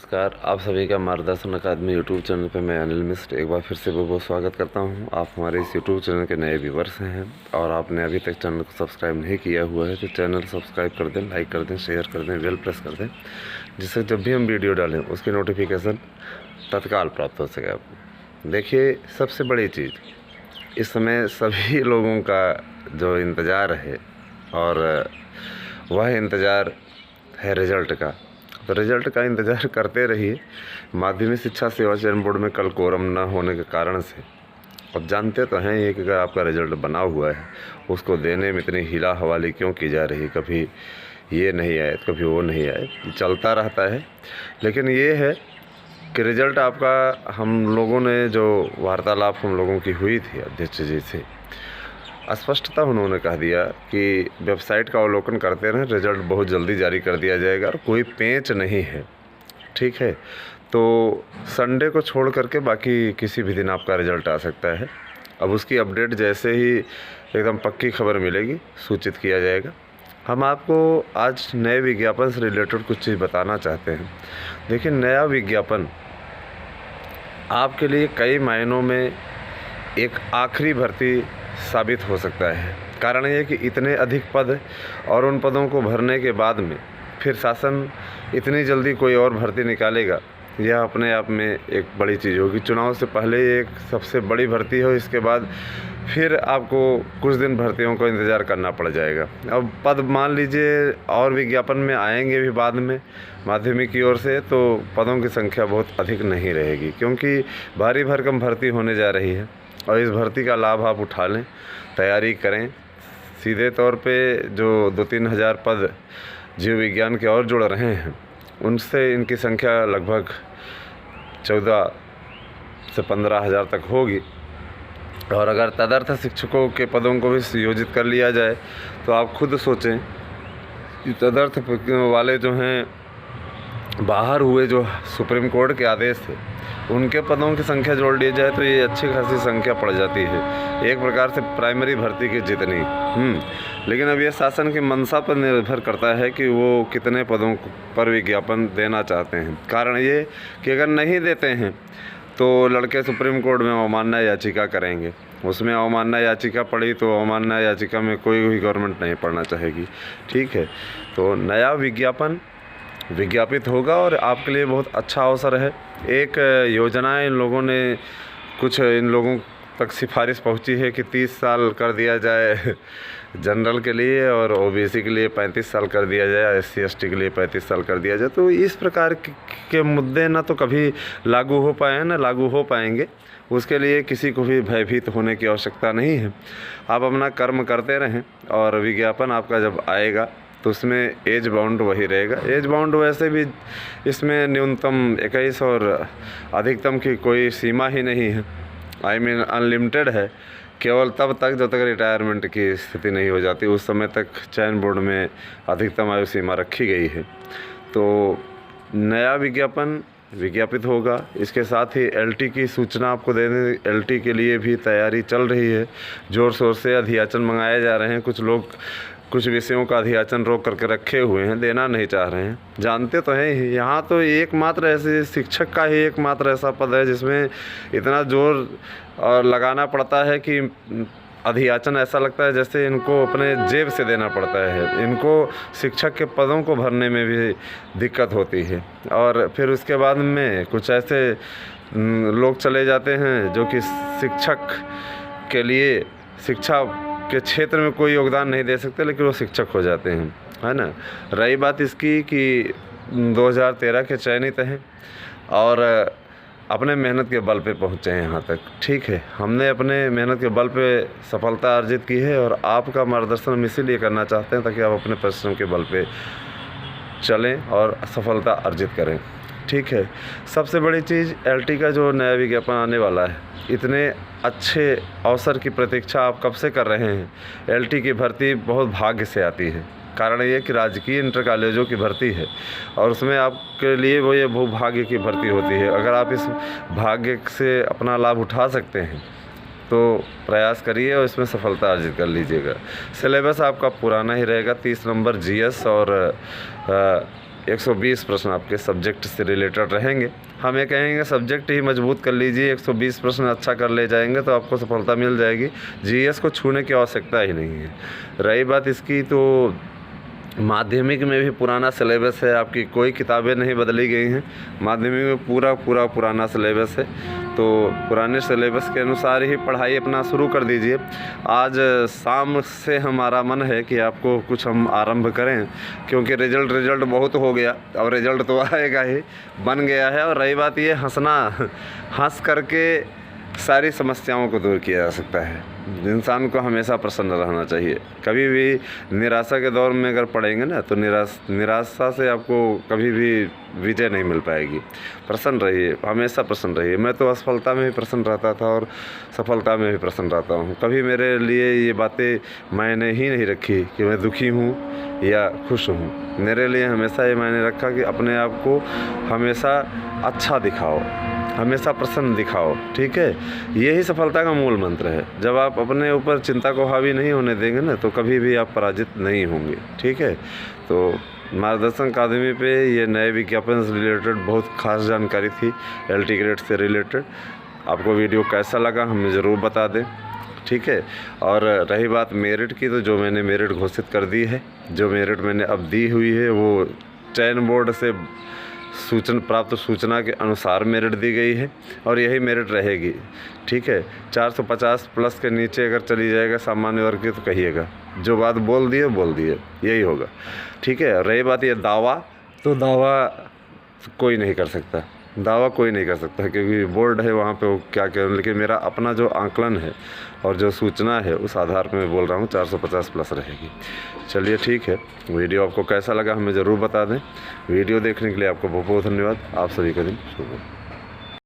नमस्कार, आप सभी का मार्गदर्शन अकादमी यूट्यूब चैनल पे मैं अनिल मिश्र एक बार फिर से बहुत बहुत स्वागत करता हूं। आप हमारे इस यूट्यूब चैनल के नए व्यूवर्स हैं और आपने अभी तक चैनल को सब्सक्राइब नहीं किया हुआ है तो चैनल सब्सक्राइब कर दें, लाइक कर दें, शेयर कर दें, बेल प्रेस कर दें, जिससे जब भी हम वीडियो डालें उसकी नोटिफिकेशन तत्काल प्राप्त हो सके आपको। देखिए, सबसे बड़ी चीज़ इस समय सभी लोगों का जो इंतज़ार है और वह इंतज़ार है रिज़ल्ट का। तो रिज़ल्ट का इंतज़ार करते रहिए। माध्यमिक शिक्षा सेवा चयन बोर्ड में कल कोरम न होने के कारण से अब जानते तो हैं ये कि अगर आपका रिज़ल्ट बना हुआ है उसको देने में इतनी हीला हवाली क्यों की जा रही। कभी ये नहीं आए, कभी वो नहीं आए, चलता रहता है। लेकिन ये है कि रिज़ल्ट आपका हम लोगों ने जो वार्तालाप हम लोगों की हुई थी अध्यक्ष जी से, स्पष्टता उन्होंने कह दिया कि वेबसाइट का अवलोकन करते रहें, रिज़ल्ट बहुत जल्दी जारी कर दिया जाएगा और कोई पेंच नहीं है। ठीक है, तो संडे को छोड़ करके बाकी किसी भी दिन आपका रिज़ल्ट आ सकता है। अब उसकी अपडेट जैसे ही एकदम पक्की खबर मिलेगी सूचित किया जाएगा। हम आपको आज नए विज्ञापन से रिलेटेड कुछ चीज़ बताना चाहते हैं। देखिए, नया विज्ञापन आपके लिए कई मायनों में एक आखिरी भर्ती साबित हो सकता है। कारण ये कि इतने अधिक पद और उन पदों को भरने के बाद में फिर शासन इतनी जल्दी कोई और भर्ती निकालेगा, यह अपने आप में एक बड़ी चीज़ होगी। चुनाव से पहले एक सबसे बड़ी भर्ती हो, इसके बाद फिर आपको कुछ दिन भर्तियों को इंतज़ार करना पड़ जाएगा। अब पद मान लीजिए और विज्ञापन में आएंगे भी बाद में माध्यमिक की ओर से, तो पदों की संख्या बहुत अधिक नहीं रहेगी क्योंकि भारी भरकम भर्ती होने जा रही है और इस भर्ती का लाभ आप उठा लें, तैयारी करें। सीधे तौर पे जो 2-3 हज़ार पद जीव विज्ञान के और जुड़ रहे हैं उनसे इनकी संख्या लगभग 14 से 15 हज़ार तक होगी। और अगर तदर्थ शिक्षकों के पदों को भी संयोजित कर लिया जाए तो आप खुद सोचें कि तदर्थ वाले जो हैं बाहर हुए, जो सुप्रीम कोर्ट के आदेश थे, उनके पदों की संख्या जोड़ ली जाए तो ये अच्छी खासी संख्या पड़ जाती है, एक प्रकार से प्राइमरी भर्ती की जितनी। लेकिन अब ये शासन की मंशा पर निर्भर करता है कि वो कितने पदों पर विज्ञापन देना चाहते हैं। कारण ये कि अगर नहीं देते हैं तो लड़के सुप्रीम कोर्ट में अवमानना याचिका करेंगे। उसमें अवमानना याचिका पड़ी तो अवमानना याचिका में कोई भी गवर्नमेंट नहीं पढ़ना चाहेगी। ठीक है, तो नया विज्ञापन विज्ञापित होगा और आपके लिए बहुत अच्छा अवसर है। एक योजना इन लोगों ने कुछ इन लोगों तक सिफारिश पहुंची है कि 30 साल कर दिया जाए जनरल के लिए और ओबीसी के लिए 35 साल कर दिया जाए, SC ST के लिए 35 साल कर दिया जाए। तो इस प्रकार के मुद्दे ना तो कभी लागू हो पाए ना लागू हो पाएंगे। उसके लिए किसी को भी भयभीत होने की आवश्यकता नहीं है। आप अपना कर्म करते रहें और विज्ञापन आपका जब आएगा तो उसमें एज बाउंड वही रहेगा। एज बाउंड वैसे भी इसमें न्यूनतम 21 और अधिकतम की कोई सीमा ही नहीं है। आई मीन अनलिमिटेड है, केवल तब तक जब तक रिटायरमेंट की स्थिति नहीं हो जाती, उस समय तक चयन बोर्ड में अधिकतम आयु सीमा रखी गई है। तो नया विज्ञापन विज्ञापित होगा। इसके साथ ही LT की सूचना आपको देने, LT के लिए भी तैयारी चल रही है, ज़ोर शोर से अधियाचन मंगाए जा रहे हैं। कुछ लोग कुछ विषयों का अधियाचन रोक करके रखे हुए हैं, देना नहीं चाह रहे हैं। जानते तो हैं ही, यहाँ तो एकमात्र ऐसे शिक्षक का ही एकमात्र ऐसा पद है जिसमें इतना जोर और लगाना पड़ता है कि अधियाचन ऐसा लगता है जैसे इनको अपने जेब से देना पड़ता है। इनको शिक्षक के पदों को भरने में भी दिक्कत होती है। और फिर उसके बाद में कुछ ऐसे लोग चले जाते हैं जो कि शिक्षक के लिए शिक्षा के क्षेत्र में कोई योगदान नहीं दे सकते, लेकिन वो शिक्षक हो जाते हैं, है ना। रही बात इसकी कि 2013 के चयनित हैं और अपने मेहनत के बल पे पहुँचे हैं यहाँ तक। ठीक है, हमने अपने मेहनत के बल पे सफलता अर्जित की है और आपका मार्गदर्शन हम इसीलिए करना चाहते हैं ताकि आप अपने परिश्रम के बल पे चलें और सफलता अर्जित करें। ठीक है, सबसे बड़ी चीज़ LT का जो नया विज्ञापन आने वाला है, इतने अच्छे अवसर की प्रतीक्षा आप कब से कर रहे हैं। LT की भर्ती बहुत भाग्य से आती है। कारण ये कि राजकीय इंटर कॉलेजों की भर्ती है और उसमें आपके लिए वो ये भूभाग्य की भर्ती होती है। अगर आप इस भाग्य से अपना लाभ उठा सकते हैं तो प्रयास करिए और इसमें सफलता अर्जित कर लीजिएगा। सिलेबस आपका पुराना ही रहेगा, 30 नंबर GS और 120 प्रश्न आपके सब्जेक्ट से रिलेटेड रहेंगे। हम ये कहेंगे सब्जेक्ट ही मजबूत कर लीजिए, 120 प्रश्न अच्छा कर ले जाएंगे तो आपको सफलता मिल जाएगी। जीएस को छूने की आवश्यकता ही नहीं है। रही बात इसकी, तो माध्यमिक में भी पुराना सिलेबस है, आपकी कोई किताबें नहीं बदली गई हैं। माध्यमिक में पूरा पुराना सिलेबस है, तो पुराने सिलेबस के अनुसार ही पढ़ाई अपना शुरू कर दीजिए। आज शाम से हमारा मन है कि आपको कुछ हम आरंभ करें, क्योंकि रिज़ल्ट बहुत हो गया, और रिज़ल्ट तो आएगा ही, बन गया है। और रही बात ये हंस करके सारी समस्याओं को दूर किया जा सकता है। इंसान को हमेशा प्रसन्न रहना चाहिए। कभी भी निराशा के दौर में अगर पड़ेंगे ना, तो निराशा से आपको कभी भी विजय नहीं मिल पाएगी। प्रसन्न रहिए, हमेशा प्रसन्न रहिए। मैं तो असफलता में भी प्रसन्न रहता था और सफलता में भी प्रसन्न रहता हूँ। कभी मेरे लिए ये बातें मायने ही नहीं रखी कि मैं दुखी हूँ या खुश हूँ। मेरे लिए हमेशा ये मायने रखा कि अपने आप को हमेशा अच्छा दिखाओ, हमेशा प्रसन्न दिखाओ, ठीक है। यही सफलता का मूल मंत्र है। जब आप अपने ऊपर चिंता को हावी नहीं होने देंगे ना, तो कभी भी आप पराजित नहीं होंगे, ठीक है। तो मार्गदर्शन अकादमी पे ये नए विज्ञापन से रिलेटेड बहुत खास जानकारी थी, LT ग्रेड से रिलेटेड। आपको वीडियो कैसा लगा हमें ज़रूर बता दें, ठीक है। और रही बात मेरिट की, तो जो मैंने मेरिट घोषित कर दी है, जो मेरिट मैंने अब दी हुई है, वो चयन बोर्ड से प्राप्त सूचना के अनुसार मेरिट दी गई है, और यही मेरिट रहेगी, ठीक है। 450 प्लस के नीचे अगर चली जाएगा सामान्य वर्ग की, तो कहिएगा, जो बात बोल दिए यही होगा, ठीक है। रही बात ये दावा, तो दावा कोई नहीं कर सकता, क्योंकि बोर्ड है वहाँ पे वो क्या करें। लेकिन मेरा अपना जो आंकलन है और जो सूचना है, उस आधार पे मैं बोल रहा हूँ 450 प्लस रहेगी। चलिए ठीक है, वीडियो आपको कैसा लगा हमें ज़रूर बता दें। वीडियो देखने के लिए आपको बहुत बहुत धन्यवाद। आप सभी का दिन शुभ हो।